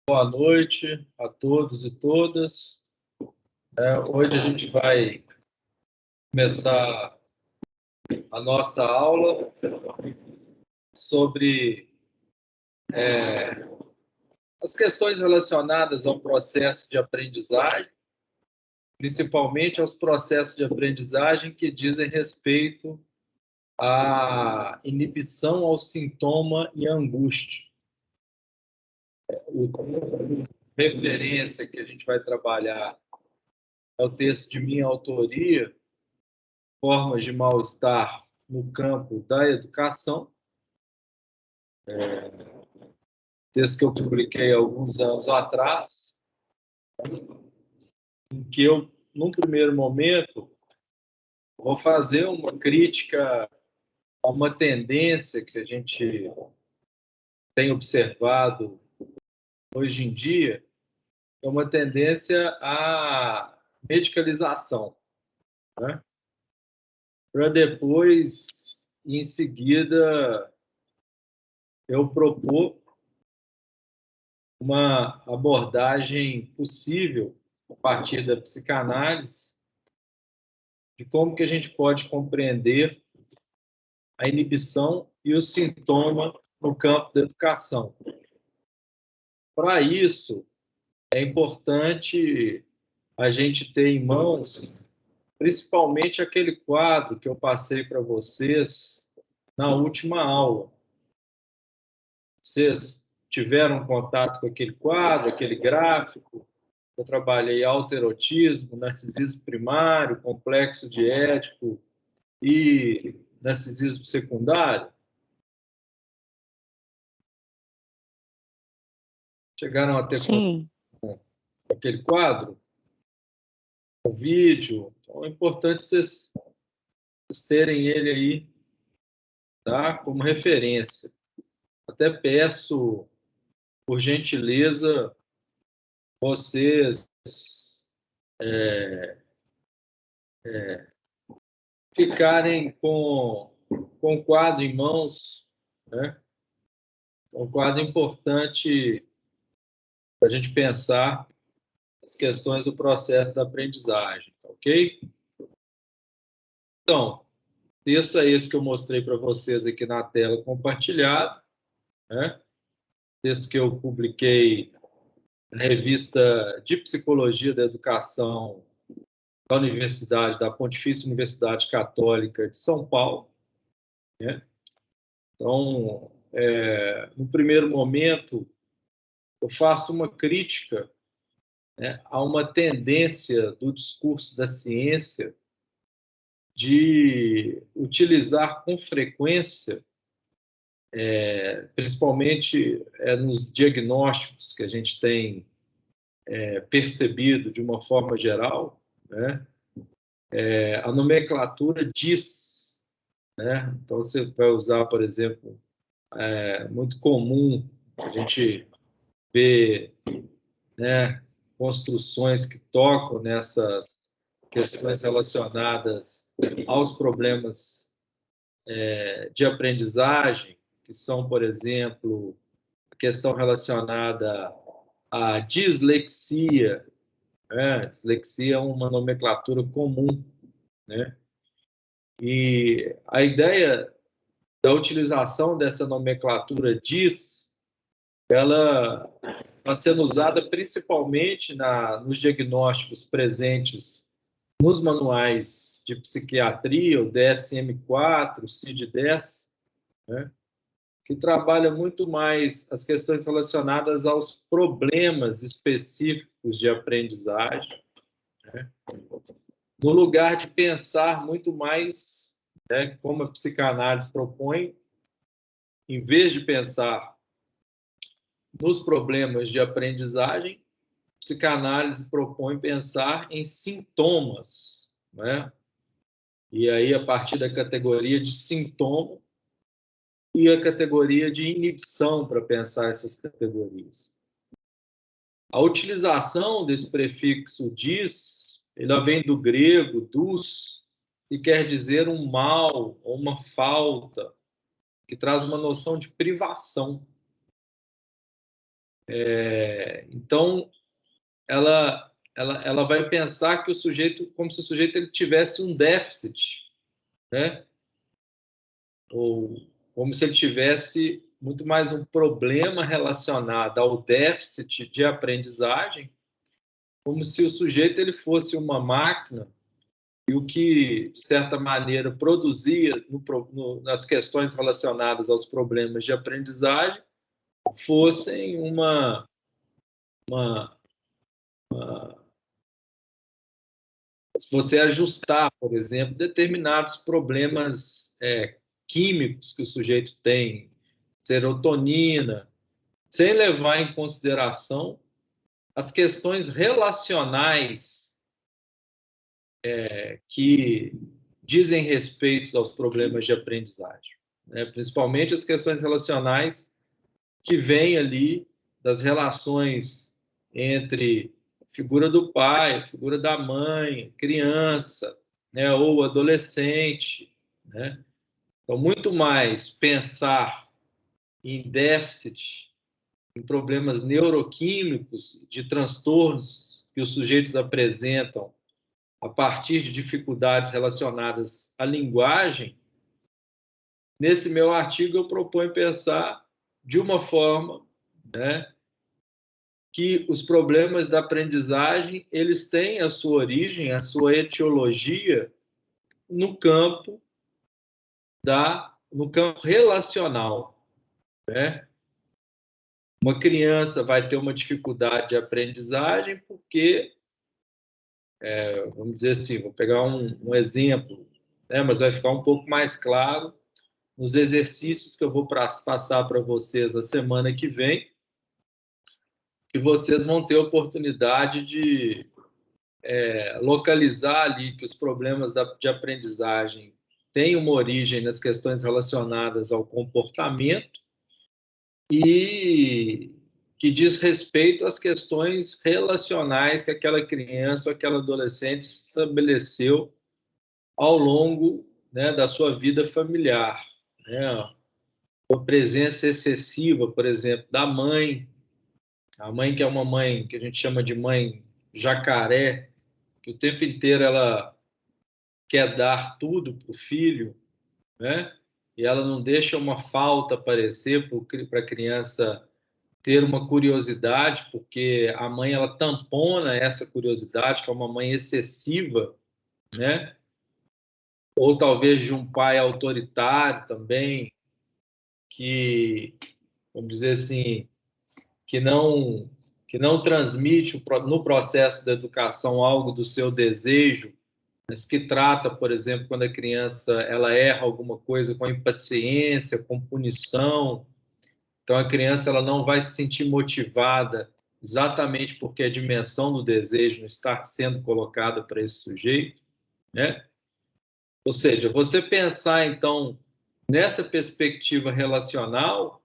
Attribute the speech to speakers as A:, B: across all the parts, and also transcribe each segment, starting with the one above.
A: Boa noite a todos e todas. Hoje a gente vai começar a nossa aula sobre as questões relacionadas ao processo de aprendizagem, principalmente aos processos de aprendizagem que dizem respeito à inibição ao sintoma e à angústia. A referência que a gente vai trabalhar é o texto de minha autoria, Formas de Mal-Estar no Campo da Educação, texto que eu publiquei há alguns anos atrás, em que eu, num primeiro momento, vou fazer uma crítica a uma tendência que a gente tem observado hoje em dia, é uma tendência à medicalização, né? Para depois, em seguida, eu propor uma abordagem possível a partir da psicanálise de como que a gente pode compreender a inibição e o sintoma no campo da educação. Para isso, é importante a gente ter em mãos, principalmente aquele quadro que eu passei para vocês na última aula. Vocês tiveram contato com aquele quadro, aquele gráfico? Eu trabalhei autoerotismo, narcisismo primário, complexo de Édipo e narcisismo secundário. Chegaram a ter contato
B: Sim.
A: com aquele quadro, o vídeo. Então, é importante vocês terem ele aí, tá? Como referência. Até peço, por gentileza, vocês ficarem com o quadro em mãos, né? É um quadro importante para a gente pensar as questões do processo da aprendizagem, tá ok? Então, o texto é esse que eu mostrei para vocês aqui na tela compartilhada, né? Texto que eu publiquei na revista de Psicologia da Educação da Universidade, da Pontifícia Universidade Católica de São Paulo, né? Então, no primeiro momento, eu faço uma crítica, né, a uma tendência do discurso da ciência de utilizar com frequência, principalmente nos diagnósticos que a gente tem percebido de uma forma geral, né, a nomenclatura DIS, né? Então, você vai usar, por exemplo, muito comum a gente ver, né, construções que tocam nessas questões relacionadas aos problemas de aprendizagem, que são, por exemplo, a questão relacionada à dislexia, né? Dislexia é uma nomenclatura comum, né? E a ideia da utilização dessa nomenclatura DIS, ela está sendo usada principalmente nos diagnósticos presentes nos manuais de psiquiatria, o DSM-4, o CID-10, né, que trabalha muito mais as questões relacionadas aos problemas específicos de aprendizagem, né, no lugar de pensar muito mais, né, como a psicanálise propõe, em vez de pensar nos problemas de aprendizagem, a psicanálise propõe pensar em sintomas, né? E aí, a partir da categoria de sintoma e a categoria de inibição para pensar essas categorias. A utilização desse prefixo dis, ele vem do grego dus, que quer dizer um mal ou uma falta, que traz uma noção de privação. Então, ela vai pensar que o sujeito, como se o sujeito ele tivesse um déficit, né? Ou como se ele tivesse muito mais um problema relacionado ao déficit de aprendizagem, como se o sujeito ele fosse uma máquina e o que, de certa maneira, produzia nas questões relacionadas aos problemas de aprendizagem fossem uma se você ajustar, por exemplo, determinados problemas químicos que o sujeito tem, serotonina, sem levar em consideração as questões relacionais que dizem respeito aos problemas de aprendizagem, né? Principalmente as questões relacionais que vêm ali das relações entre a figura do pai, a figura da mãe, criança, né, ou adolescente, né? Então, muito mais pensar em déficit, em problemas neuroquímicos, de transtornos que os sujeitos apresentam a partir de dificuldades relacionadas à linguagem, nesse meu artigo eu proponho pensar de uma forma, né, que os problemas da aprendizagem eles têm a sua origem, a sua etiologia no campo no campo relacional, né? Uma criança vai ter uma dificuldade de aprendizagem porque, vamos dizer assim, vou pegar um exemplo, né, mas vai ficar um pouco mais claro nos exercícios que eu vou passar para vocês na semana que vem, que vocês vão ter oportunidade de localizar ali que os problemas de aprendizagem têm uma origem nas questões relacionadas ao comportamento e que diz respeito às questões relacionais que aquela criança ou aquela adolescente estabeleceu ao longo, né, da sua vida familiar, né? A presença excessiva, por exemplo, da mãe, a mãe que é uma mãe que a gente chama de mãe jacaré, que o tempo inteiro ela quer dar tudo para o filho, né? E ela não deixa uma falta aparecer para a criança ter uma curiosidade, porque a mãe ela tampona essa curiosidade, que é uma mãe excessiva, né? Ou talvez de um pai autoritário também, que, vamos dizer assim, que não que não transmite no processo da educação algo do seu desejo, mas que trata, por exemplo, quando a criança ela erra alguma coisa com impaciência, com punição. Então a criança ela não vai se sentir motivada exatamente porque a dimensão do desejo não está sendo colocada para esse sujeito, né? Ou seja, você pensar então nessa perspectiva relacional,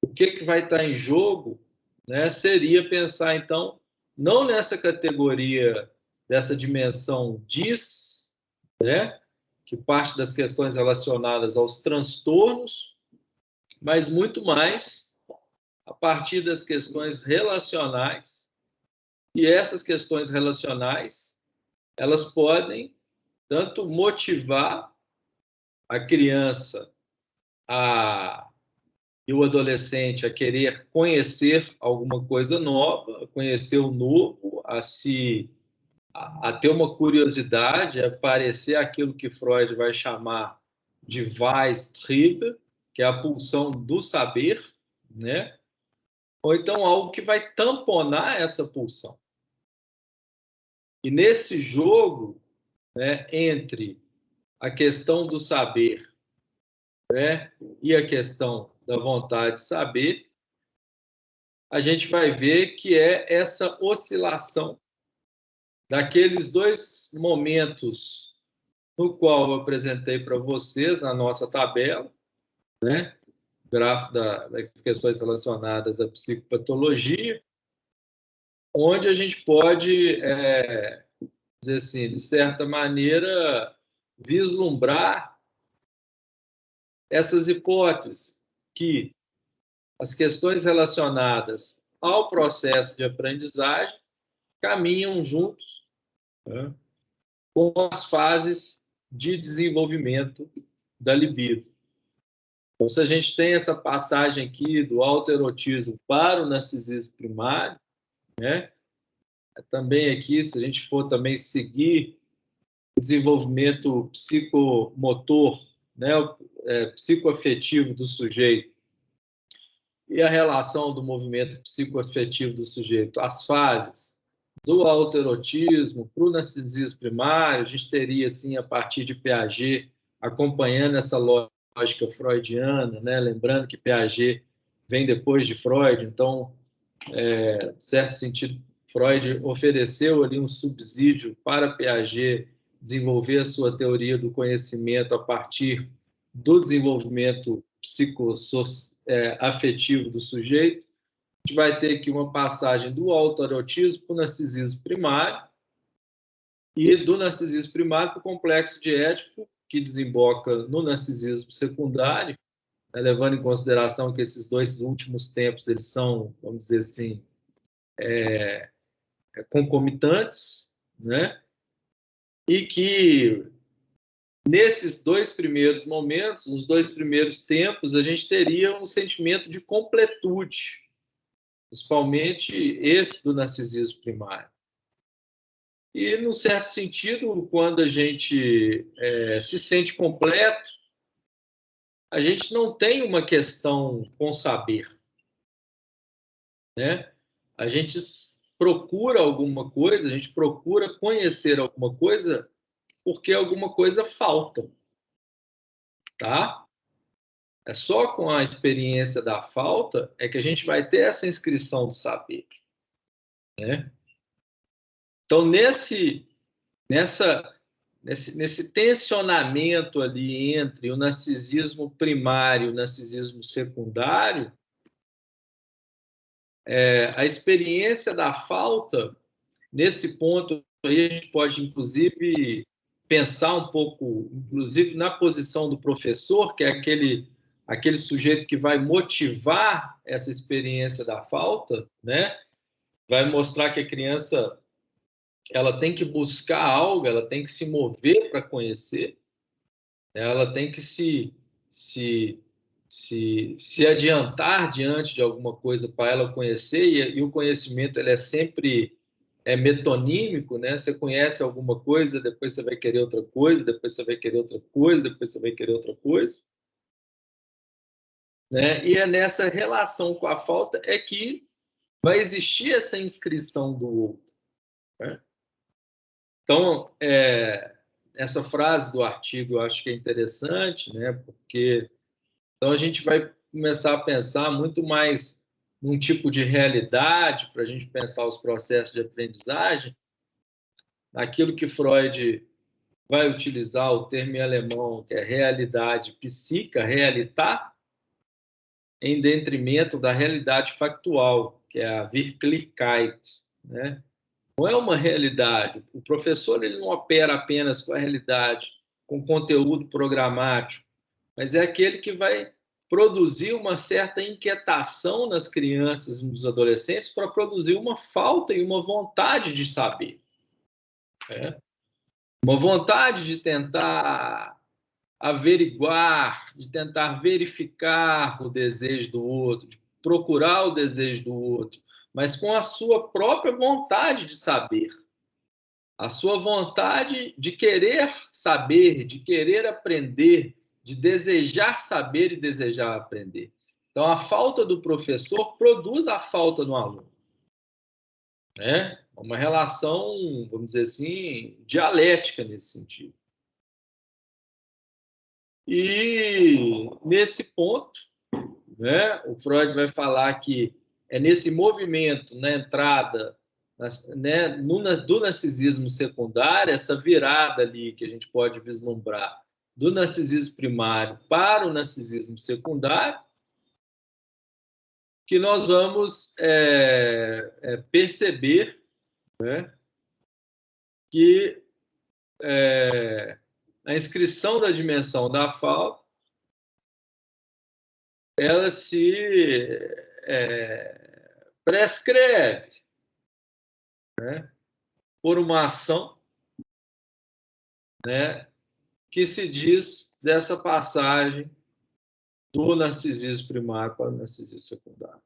A: o que vai estar em jogo, né, seria pensar, então, não nessa categoria dessa dimensão diz, né, que parte das questões relacionadas aos transtornos, mas muito mais a partir das questões relacionais. E essas questões relacionais, elas podem tanto motivar a criança e o adolescente a querer conhecer alguma coisa nova, conhecer o novo, a ter uma curiosidade, a parecer aquilo que Freud vai chamar de Weisstriebe, que é a pulsão do saber, né? Ou então algo que vai tamponar essa pulsão. E nesse jogo, né, entre a questão do saber, né, e a questão da vontade de saber, a gente vai ver que é essa oscilação daqueles dois momentos no qual eu apresentei para vocês na nossa tabela, né? Gráfico das questões relacionadas à psicopatologia, onde a gente pode, dizer assim, de certa maneira, vislumbrar essas hipóteses que as questões relacionadas ao processo de aprendizagem caminham juntos, né, com as fases de desenvolvimento da libido. Então, se a gente tem essa passagem aqui do autoerotismo para o narcisismo primário, né, também aqui, se a gente for também seguir o desenvolvimento psicomotor, né, psicoafetivo do sujeito e a relação do movimento psicoafetivo do sujeito, as fases do autoerotismo para o narcisismo primário, a gente teria, assim, a partir de Piaget, acompanhando essa lógica freudiana, né, lembrando que Piaget vem depois de Freud, então, em certo sentido, Freud ofereceu ali um subsídio para Piaget desenvolver a sua teoria do conhecimento a partir do desenvolvimento psicoafetivo do sujeito. A gente vai ter aqui uma passagem do autoerotismo para o narcisismo primário e do narcisismo primário para o complexo de Édipo, que desemboca no narcisismo secundário, né, levando em consideração que esses dois últimos tempos eles são, vamos dizer assim, concomitantes, né? E que nesses dois primeiros momentos, nos dois primeiros tempos, a gente teria um sentimento de completude, principalmente esse do narcisismo primário. E, num certo sentido, quando a gente se sente completo, a gente não tem uma questão com saber, né? A gente procura alguma coisa, a gente procura conhecer alguma coisa porque alguma coisa falta, tá? É só com a experiência da falta é que a gente vai ter essa inscrição do saber, né? Então, nesse tensionamento ali entre o narcisismo primário e o narcisismo secundário, a experiência da falta, nesse ponto aí, a gente pode, inclusive, pensar um pouco, inclusive, na posição do professor, que é aquele sujeito que vai motivar essa experiência da falta, né? Vai mostrar que a criança ela tem que buscar algo, ela tem que se mover para conhecer, ela tem que se, se adiantar diante de alguma coisa para ela conhecer, e o conhecimento ele é sempre metonímico, né? Você conhece alguma coisa, depois você vai querer outra coisa, depois você vai querer outra coisa, depois você vai querer outra coisa, né? E é nessa relação com a falta é que vai existir essa inscrição do outro, né? Então, essa frase do artigo eu acho que é interessante, né? Porque então a gente vai começar a pensar muito mais num tipo de realidade para a gente pensar os processos de aprendizagem, naquilo que Freud vai utilizar o termo em alemão, que é realidade psíquica, realitar, em detrimento da realidade factual, que é a Wirklichkeit, né? Não é uma realidade. O professor ele não opera apenas com a realidade, com conteúdo programático, mas é aquele que vai produzir uma certa inquietação nas crianças e nos adolescentes para produzir uma falta e uma vontade de saber, né? Uma vontade de tentar averiguar, de tentar verificar o desejo do outro, de procurar o desejo do outro, mas com a sua própria vontade de saber, a sua vontade de querer saber, de querer aprender, de desejar saber e desejar aprender. Então, a falta do professor produz a falta no aluno, né? Uma relação, vamos dizer assim, dialética nesse sentido. E nesse ponto, né, o Freud vai falar que é nesse movimento, na entrada, né, do narcisismo secundário, essa virada ali que a gente pode vislumbrar do narcisismo primário para o narcisismo secundário, que nós vamos perceber, né, que a inscrição da dimensão da falta ela se prescreve, né, por uma ação, né, que se diz dessa passagem do narcisismo primário para o narcisismo secundário.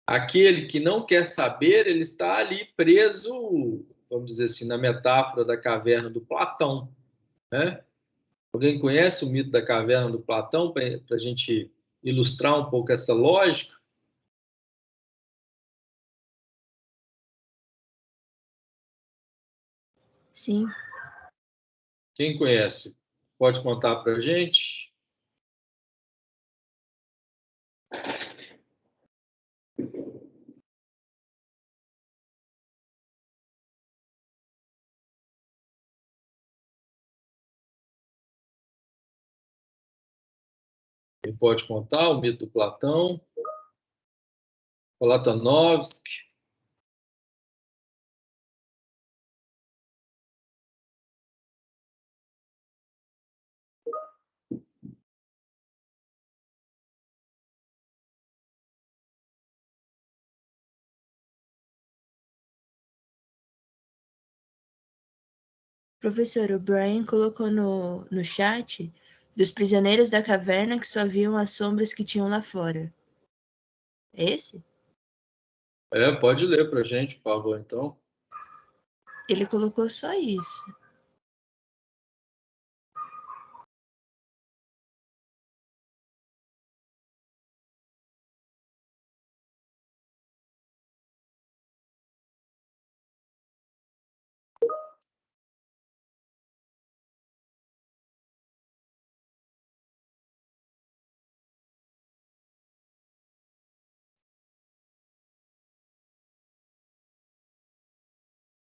A: Aquele que não quer saber, ele está ali preso, vamos dizer assim, na metáfora da caverna do Platão, né? Alguém conhece o mito da caverna do Platão, para a gente ilustrar um pouco essa lógica?
B: Sim.
A: Quem conhece? Pode contar para a gente? Quem pode contar o mito do Platão? Platonovsky.
B: Professor, o Brian colocou no chat dos prisioneiros da caverna que só viam as sombras que tinham lá fora. É esse?
A: Pode ler para a gente, por favor, então.
B: Ele colocou só isso.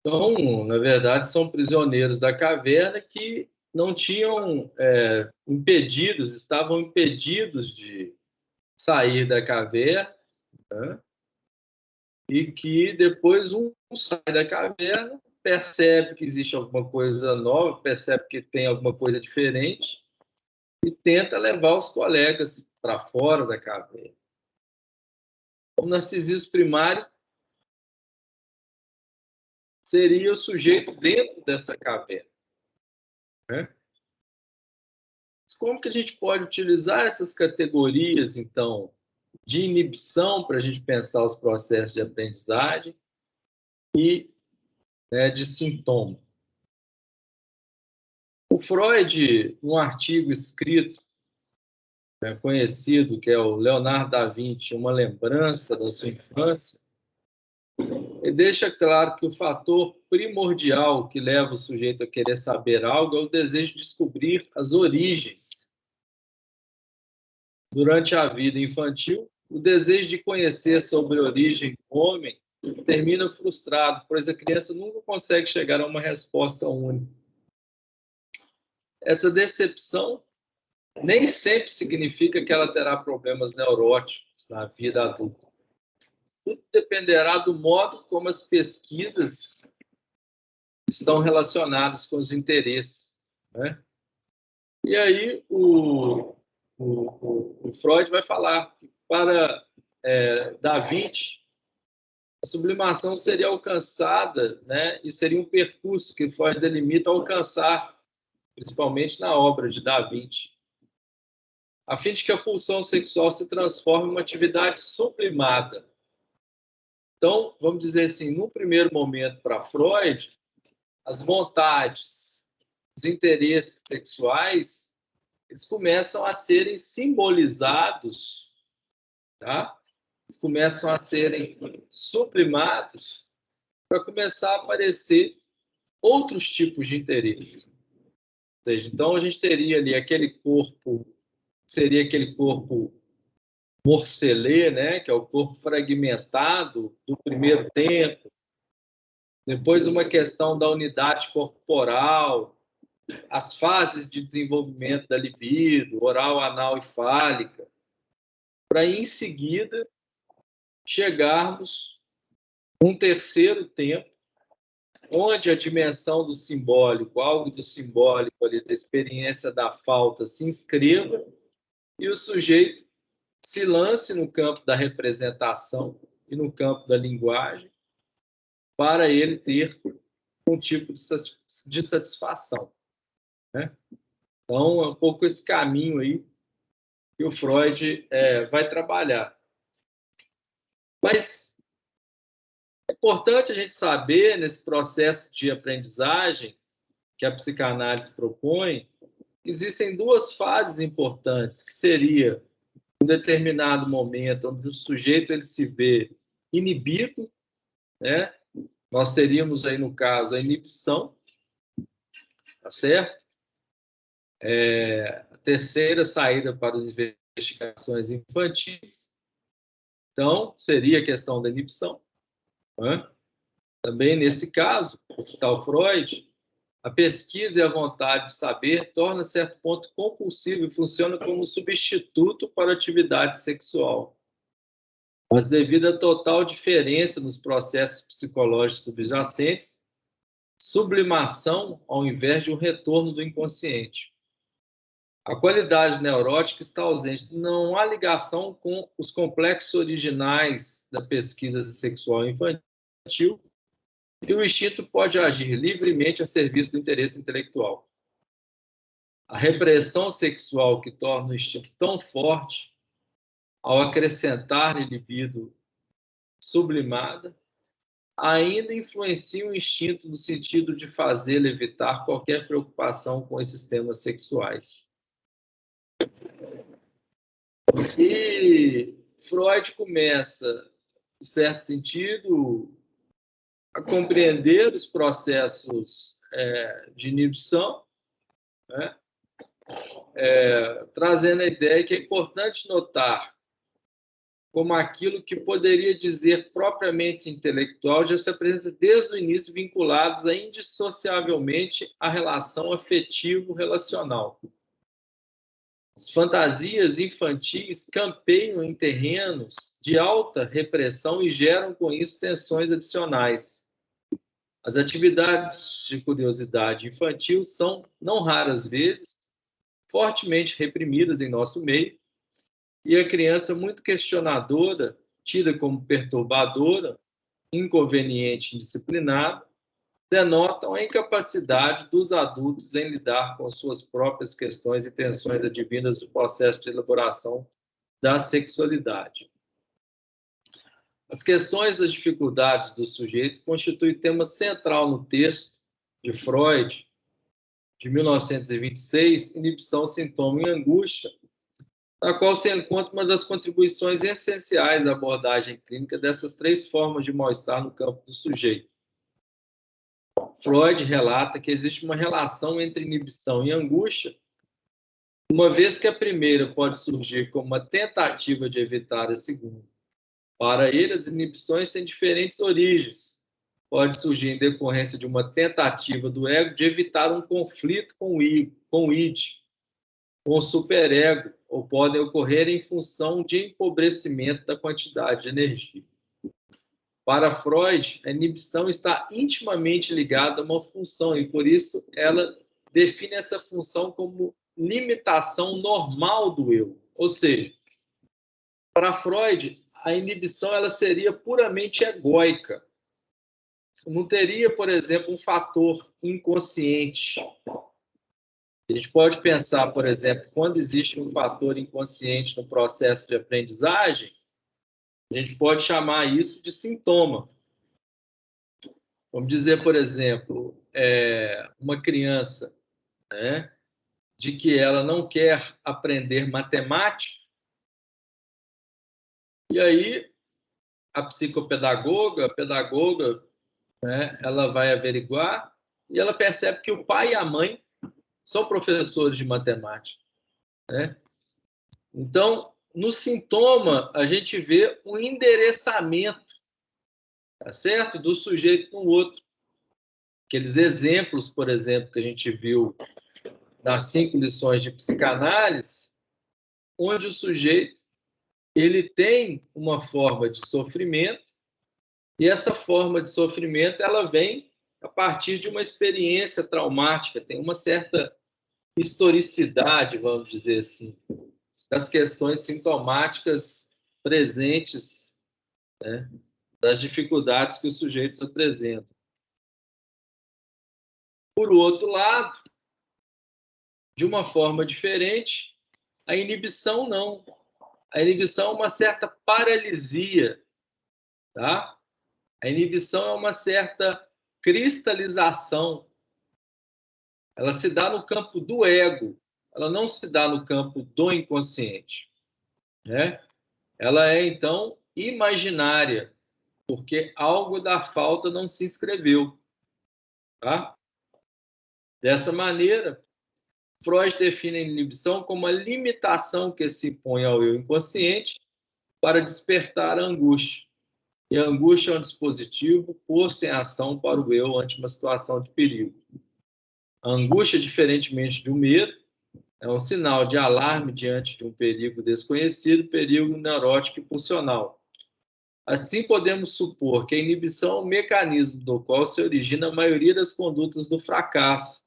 A: Então, na verdade, são prisioneiros da caverna que não tinham impedidos, estavam impedidos de sair da caverna, né? E que depois um sai da caverna, percebe que existe alguma coisa nova, percebe que tem alguma coisa diferente e tenta levar os colegas para fora da caverna. O narcisismo primário seria o sujeito dentro dessa caverna, né? Como que a gente pode utilizar essas categorias, então, de inibição para a gente pensar os processos de aprendizagem e, né, de sintoma? O Freud, num artigo escrito, né, conhecido, que é o Leonardo da Vinci, uma lembrança da sua infância, ele deixa claro que o fator primordial que leva o sujeito a querer saber algo é o desejo de descobrir as origens. Durante a vida infantil, o desejo de conhecer sobre a origem do homem termina frustrado, pois a criança nunca consegue chegar a uma resposta única. Essa decepção nem sempre significa que ela terá problemas neuróticos na vida adulta. Tudo dependerá do modo como as pesquisas estão relacionadas com os interesses, né? E aí o Freud vai falar que para Da Vinci, a sublimação seria alcançada, né, e seria um percurso que Freud delimita alcançar, principalmente na obra de Da Vinci, a fim de que a pulsão sexual se transforme em uma atividade sublimada. Então, vamos dizer assim, no primeiro momento para Freud, as vontades, os interesses sexuais, eles começam a serem simbolizados, tá? Eles começam a serem sublimados para começar a aparecer outros tipos de interesses. Ou seja, então a gente teria ali aquele corpo, seria aquele corpo morcelê, né, que é o corpo fragmentado do primeiro tempo, depois uma questão da unidade corporal, as fases de desenvolvimento da libido, oral, anal e fálica, para em seguida chegarmos num terceiro tempo, onde a dimensão do simbólico, algo do simbólico ali, da experiência da falta se inscreva e o sujeito se lance no campo da representação e no campo da linguagem para ele ter um tipo de satisfação, né? Então, é um pouco esse caminho aí que o Freud vai trabalhar. Mas é importante a gente saber, nesse processo de aprendizagem que a psicanálise propõe, existem duas fases importantes, que seria um determinado momento onde o sujeito ele se vê inibido, né? Nós teríamos aí, no caso, a inibição, tá certo? A terceira saída para as investigações infantis, então, seria a questão da inibição, né? Também, nesse caso, vou citar o Freud, a pesquisa e a vontade de saber torna, a certo ponto, compulsivo e funciona como substituto para a atividade sexual. Mas, devido à total diferença nos processos psicológicos subjacentes, sublimação ao invés de um retorno do inconsciente. A qualidade neurótica está ausente. Não há ligação com os complexos originais da pesquisa sexual infantil e o instinto pode agir livremente a serviço do interesse intelectual. A repressão sexual que torna o instinto tão forte, ao acrescentar-lhe libido sublimada, ainda influencia o instinto no sentido de fazê-lo evitar qualquer preocupação com esses temas sexuais. E Freud começa, em certo sentido, a compreender os processos de inibição, né? Trazendo a ideia que é importante notar como aquilo que poderia dizer propriamente intelectual já se apresenta desde o início vinculados indissociavelmente à relação afetivo-relacional. As fantasias infantis campeiam em terrenos de alta repressão e geram com isso tensões adicionais. As atividades de curiosidade infantil são, não raras vezes, fortemente reprimidas em nosso meio, e a criança muito questionadora, tida como perturbadora, inconveniente, indisciplinada, denotam a incapacidade dos adultos em lidar com suas próprias questões e tensões advindas do processo de elaboração da sexualidade. As questões das dificuldades do sujeito constituem tema central no texto de Freud, de 1926, Inibição, Sintoma e Angústia, na qual se encontra uma das contribuições essenciais da abordagem clínica dessas três formas de mal-estar no campo do sujeito. Freud relata que existe uma relação entre inibição e angústia, uma vez que a primeira pode surgir como uma tentativa de evitar a segunda. Para ele, as inibições têm diferentes origens. Pode surgir em decorrência de uma tentativa do ego de evitar um conflito com o id, com o superego, ou podem ocorrer em função de empobrecimento da quantidade de energia. Para Freud, a inibição está intimamente ligada a uma função e, por isso, ela define essa função como limitação normal do eu. Ou seja, para Freud, a inibição ela seria puramente egóica. Não teria, por exemplo, um fator inconsciente. A gente pode pensar, por exemplo, quando existe um fator inconsciente no processo de aprendizagem, a gente pode chamar isso de sintoma. Vamos dizer, por exemplo, uma criança, né, de que ela não quer aprender matemática, e aí a psicopedagoga, a pedagoga, né, ela vai averiguar e ela percebe que o pai e a mãe são professores de matemática, né? Então, no sintoma, a gente vê um endereçamento, tá certo? Do sujeito no outro. Aqueles exemplos, por exemplo, que a gente viu nas 5 lições de psicanálise, onde o sujeito ele tem uma forma de sofrimento e essa forma de sofrimento ela vem a partir de uma experiência traumática, tem uma certa historicidade, vamos dizer assim. das questões sintomáticas presentes, né, das dificuldades que os sujeitos apresentam. Por outro lado, de uma forma diferente, a inibição não. A inibição é uma certa paralisia, tá? A inibição é uma certa cristalização. Ela se dá no campo do ego, ela não se dá no campo do inconsciente, né? Ela é, então, imaginária, porque algo da falta não se inscreveu, tá? Dessa maneira, Freud define a inibição como a limitação que se impõe ao eu inconsciente para despertar a angústia. E a angústia é um dispositivo posto em ação para o eu ante uma situação de perigo. A angústia, diferentemente do medo, é um sinal de alarme diante de um perigo desconhecido, perigo neurótico e pulsional. Assim, podemos supor que a inibição é um mecanismo do qual se origina a maioria das condutas do fracasso.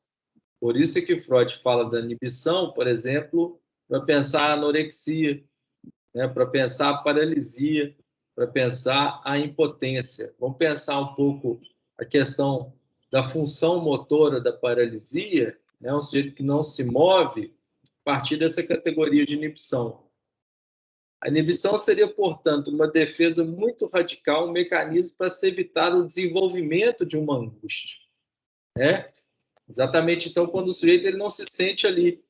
A: Por isso é que Freud fala da inibição, por exemplo, para pensar a anorexia, né, para pensar a paralisia, para pensar a impotência. Vamos pensar um pouco a questão da função motora da paralisia, né, um sujeito que não se move, a partir dessa categoria de inibição. A inibição seria, portanto, uma defesa muito radical, um mecanismo para se evitar o desenvolvimento de uma angústia, né? Exatamente, então, quando o sujeito ele não se sente ali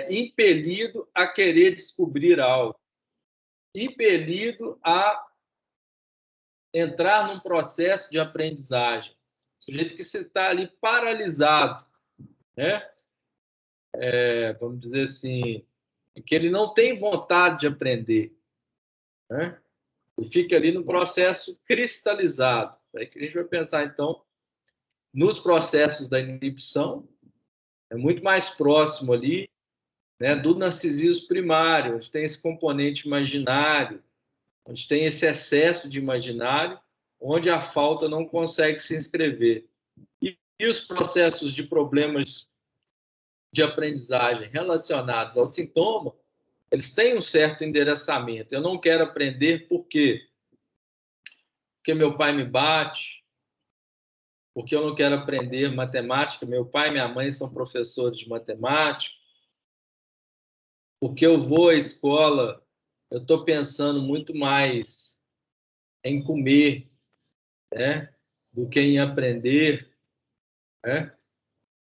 A: impelido a querer descobrir algo, impelido a entrar num processo de aprendizagem, o sujeito que está ali paralisado, né? Vamos dizer assim, que ele não tem vontade de aprender, né? Ele fica ali no processo cristalizado. Aí que a gente vai pensar, então, nos processos da inibição, é muito mais próximo ali, né, do narcisismo primário, onde tem esse componente imaginário, onde tem esse excesso de imaginário, onde a falta não consegue se inscrever. E os processos de problemas de aprendizagem relacionados ao sintoma, eles têm um certo endereçamento. Eu não quero aprender por quê? Porque meu pai me bate, porque eu não quero aprender matemática, meu pai e minha mãe são professores de matemática, porque eu vou à escola, eu estou pensando muito mais em comer, né, do que em aprender, né?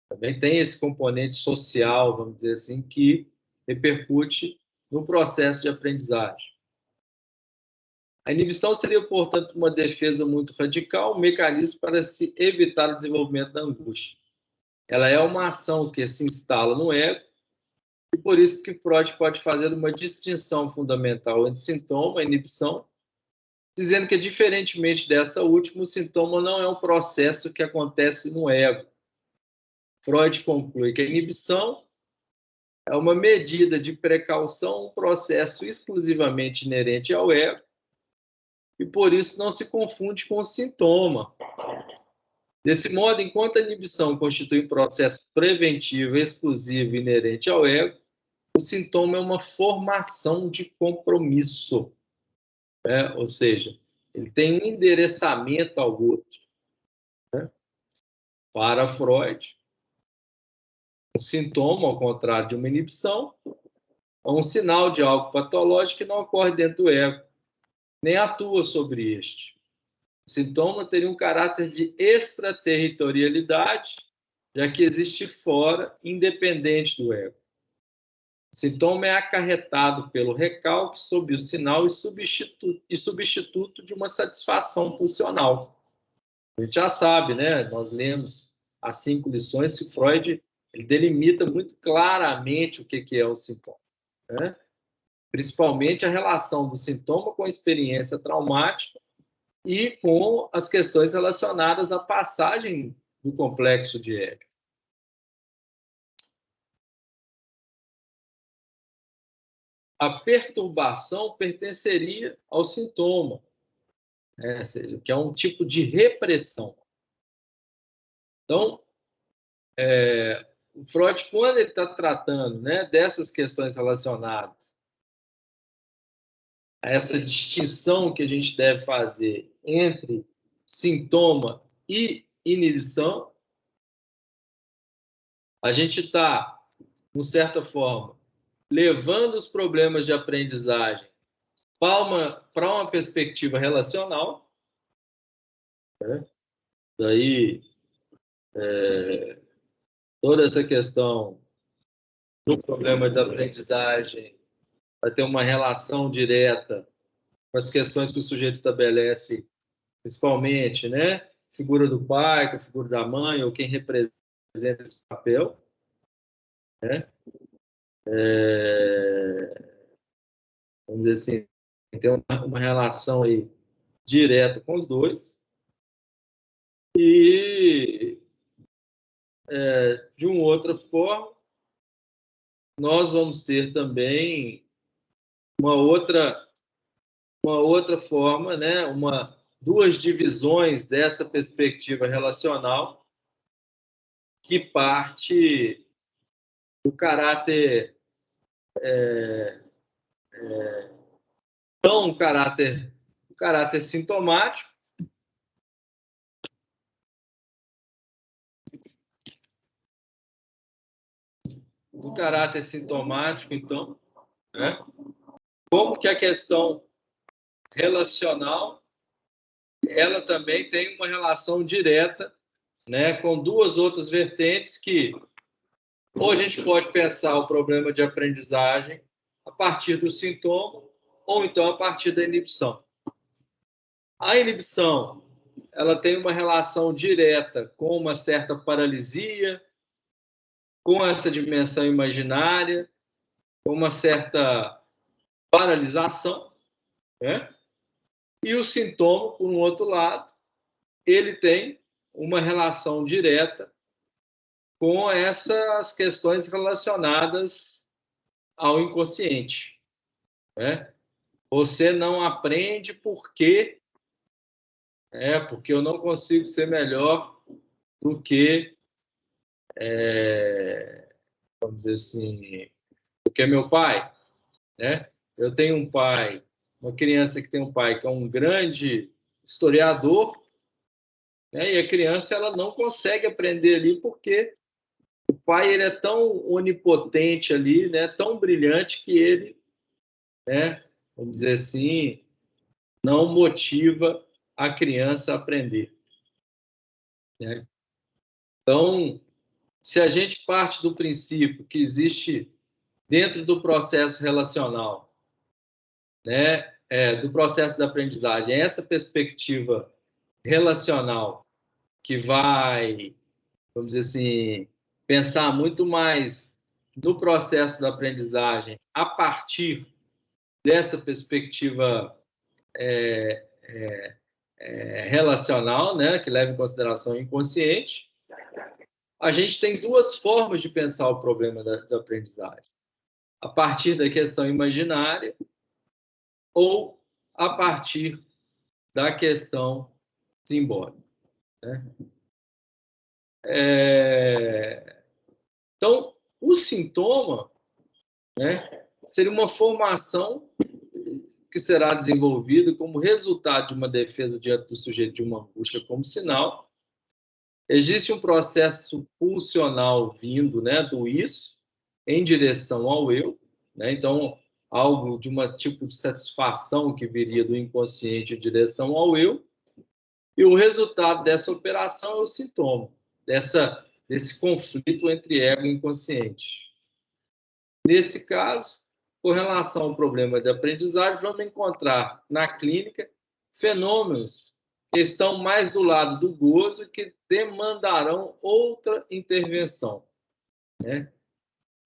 A: Também tem esse componente social, vamos dizer assim, que repercute no processo de aprendizagem. A inibição seria, portanto, uma defesa muito radical, um mecanismo para se evitar o desenvolvimento da angústia. Ela é uma ação que se instala no ego, e por isso que Freud pode fazer uma distinção fundamental entre sintoma e inibição, dizendo que, diferentemente dessa última, o sintoma não é um processo que acontece no ego. Freud conclui que a inibição é uma medida de precaução, um processo exclusivamente inerente ao ego, e por isso não se confunde com o sintoma. Desse modo, enquanto a inibição constitui um processo preventivo exclusivo inerente ao ego, o sintoma é uma formação de compromisso, né? Ou seja, ele tem um endereçamento ao outro, né? Para Freud, um sintoma, ao contrário de uma inibição, é um sinal de algo patológico que não ocorre dentro do ego, nem atua sobre este. O sintoma teria um caráter de extraterritorialidade, já que existe fora, independente do ego. O sintoma é acarretado pelo recalque sob o sinal e substituto de uma satisfação pulsional. A gente já sabe, né? Nós lemos as 5 lições que Freud ele delimita muito claramente o que é o sintoma, né? Principalmente a relação do sintoma com a experiência traumática e com as questões relacionadas à passagem do complexo de Édipo. A perturbação pertenceria ao sintoma, né? Que é um tipo de repressão. Então, o Freud, quando ele está tratando, né, dessas questões relacionadas a essa distinção que a gente deve fazer entre sintoma e inibição, a gente está, de certa forma, levando os problemas de aprendizagem para uma perspectiva relacional, né? Daí, toda essa questão do problema da aprendizagem vai ter uma relação direta com as questões que o sujeito estabelece, principalmente, né? Figura do pai, com a figura da mãe, ou quem representa esse papel, né? Vamos dizer assim, tem uma relação aí direta com os dois. E, de uma outra forma, nós vamos ter também uma outra forma, né? Duas divisões dessa perspectiva relacional que parte do caráter um caráter sintomático, então, né? Como que a questão relacional, ela também tem uma relação direta, né, com duas outras vertentes que ou a gente pode pensar o problema de aprendizagem a partir do sintoma ou então a partir da inibição. A inibição, ela tem uma relação direta com uma certa paralisia, com essa dimensão imaginária, com uma certa paralisação, né? E o sintoma, por um outro lado, ele tem uma relação direta com essas questões relacionadas ao inconsciente, né? Você não aprende porque eu não consigo ser melhor do que, vamos dizer assim, do que meu pai, né? Eu tenho um pai, uma criança que tem um pai que é um grande historiador, né? E a criança ela não consegue aprender ali porque o pai ele é tão onipotente ali, né? Tão brilhante que ele, né? Vamos dizer assim, não motiva a criança a aprender, né? Então, se a gente parte do princípio que existe dentro do processo relacional, né, do processo da aprendizagem, essa perspectiva relacional que vai, vamos dizer assim, pensar muito mais no processo da aprendizagem a partir dessa perspectiva relacional, né, que leva em consideração o inconsciente, a gente tem duas formas de pensar o problema da aprendizagem. A partir da questão imaginária ou a partir da questão simbólica, né? Então, o sintoma, né, seria uma formação que será desenvolvida como resultado de uma defesa diante do sujeito de uma angústia como sinal. Existe um processo pulsional vindo, né, do isso em direção ao eu, né? Então, algo de um tipo de satisfação que viria do inconsciente em direção ao eu, e o resultado dessa operação é o sintoma, desse conflito entre ego e inconsciente. Nesse caso, com relação ao problema de aprendizagem, vamos encontrar na clínica fenômenos que estão mais do lado do gozo e que demandarão outra intervenção, né?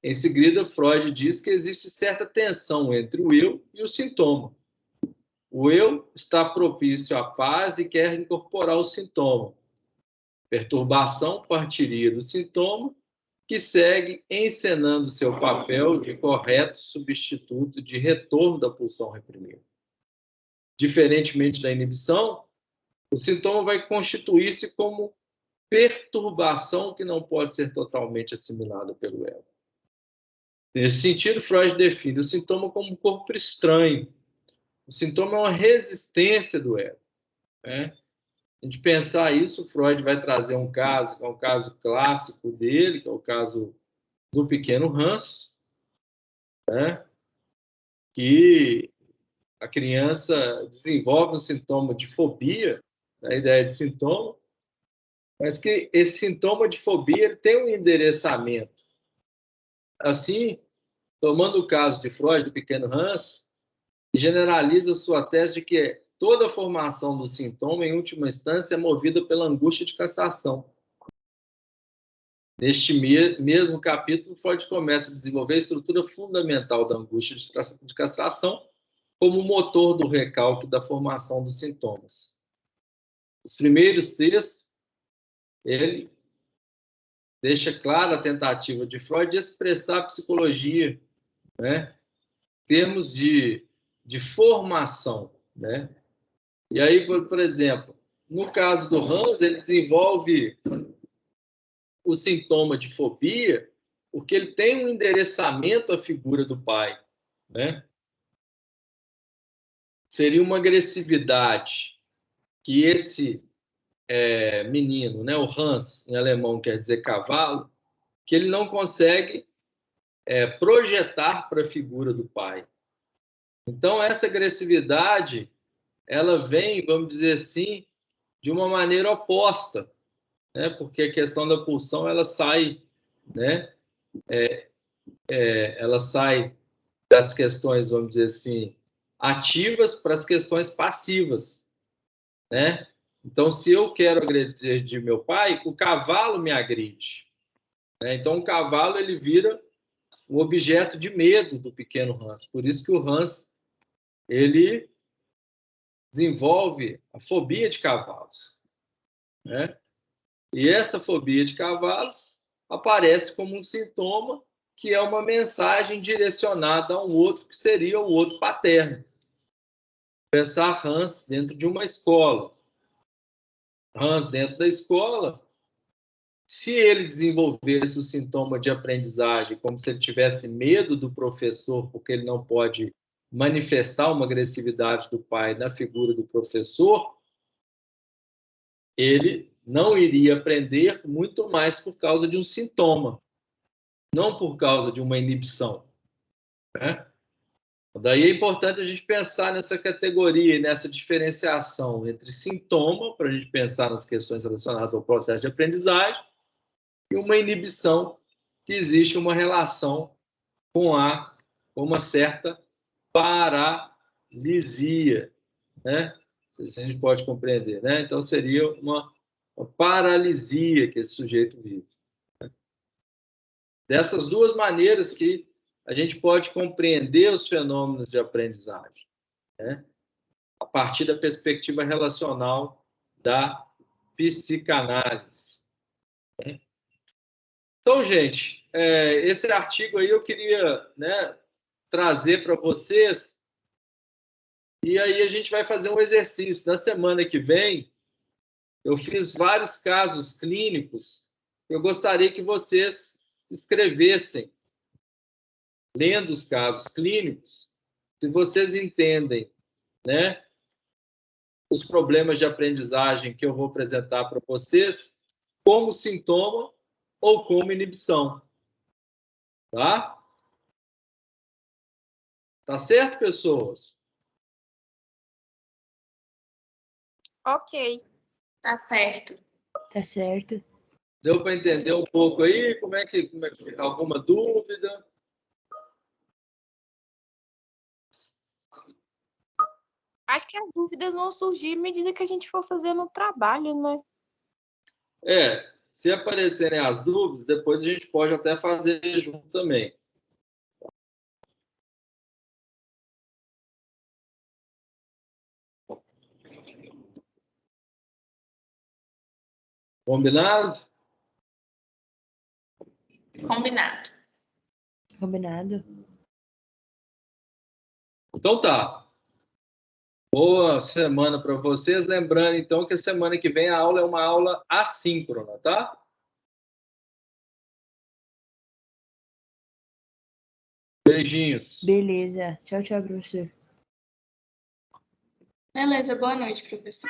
A: Em seguida, Freud diz que existe certa tensão entre o eu e o sintoma. O eu está propício à paz e quer incorporar o sintoma. Perturbação partiria do sintoma, que segue encenando seu papel de correto substituto de retorno da pulsão reprimida. Diferentemente da inibição, o sintoma vai constituir-se como perturbação que não pode ser totalmente assimilada pelo ego. Nesse sentido, Freud define o sintoma como um corpo estranho. O sintoma é uma resistência do ego, né? A gente pensar isso, Freud vai trazer um caso, que é um caso clássico dele, que é o caso do pequeno Hans, né? Que a criança desenvolve um sintoma de fobia, a ideia de sintoma, mas que esse sintoma de fobia ele tem um endereçamento. Assim, tomando o caso de Freud, do pequeno Hans, generaliza sua tese de que toda a formação do sintoma, em última instância, é movida pela angústia de castração. Neste mesmo capítulo, Freud começa a desenvolver a estrutura fundamental da angústia de castração como motor do recalque da formação dos sintomas. Os primeiros textos, ele deixa clara a tentativa de Freud de expressar a psicologia, né, em termos de formação, né? E aí, por exemplo, no caso do Hans, ele desenvolve o sintoma de fobia porque ele tem um endereçamento à figura do pai, né? Seria uma agressividade que esse menino, né, o Hans, em alemão quer dizer cavalo, que ele não consegue projetar para a figura do pai. Então, essa agressividade, ela vem, vamos dizer assim, de uma maneira oposta, né? Porque a questão da pulsão, ela sai, né? Ela sai das questões, vamos dizer assim, ativas para as questões passivas, né? Então, se eu quero agredir meu pai, o cavalo me agride, né? Então, o cavalo, ele vira um objeto de medo do pequeno Hans. Por isso que o Hans, ele desenvolve a fobia de cavalos, né? E essa fobia de cavalos aparece como um sintoma que é uma mensagem direcionada a um outro que seria o outro paterno. Pensar Hans dentro de uma escola. Hans dentro da escola, se ele desenvolvesse o sintoma de aprendizagem como se ele tivesse medo do professor porque ele não pode manifestar uma agressividade do pai na figura do professor, ele não iria aprender muito mais por causa de um sintoma, não por causa de uma inibição, né? Daí é importante a gente pensar nessa categoria, nessa diferenciação entre sintoma, para a gente pensar nas questões relacionadas ao processo de aprendizagem, e uma inibição, que existe uma relação com uma certa paralisia, né? Se a gente pode compreender, né? Então, seria uma paralisia que esse sujeito vive. Dessas duas maneiras que a gente pode compreender os fenômenos de aprendizagem, né? A partir da perspectiva relacional da psicanálise, né? Então, gente, esse artigo aí eu queria, né, trazer para vocês, e aí a gente vai fazer um exercício. Na semana que vem, eu fiz vários casos clínicos, eu gostaria que vocês escrevessem, lendo os casos clínicos, se vocês entendem, né, os problemas de aprendizagem que eu vou apresentar para vocês como sintoma ou como inibição. Tá? Tá certo, pessoas?
C: Ok.
B: Tá certo. Tá certo.
A: Deu para entender um pouco aí? Como é que alguma dúvida?
C: Acho que as dúvidas vão surgir à medida que a gente for fazendo o trabalho, né?
A: Se aparecerem as dúvidas, depois a gente pode até fazer junto também. Combinado?
B: Combinado. Combinado.
A: Então tá. Boa semana para vocês. Lembrando, então, que a semana que vem a aula é uma aula assíncrona, tá? Beijinhos.
B: Beleza. Tchau, tchau, professor.
D: Beleza, boa noite, professor.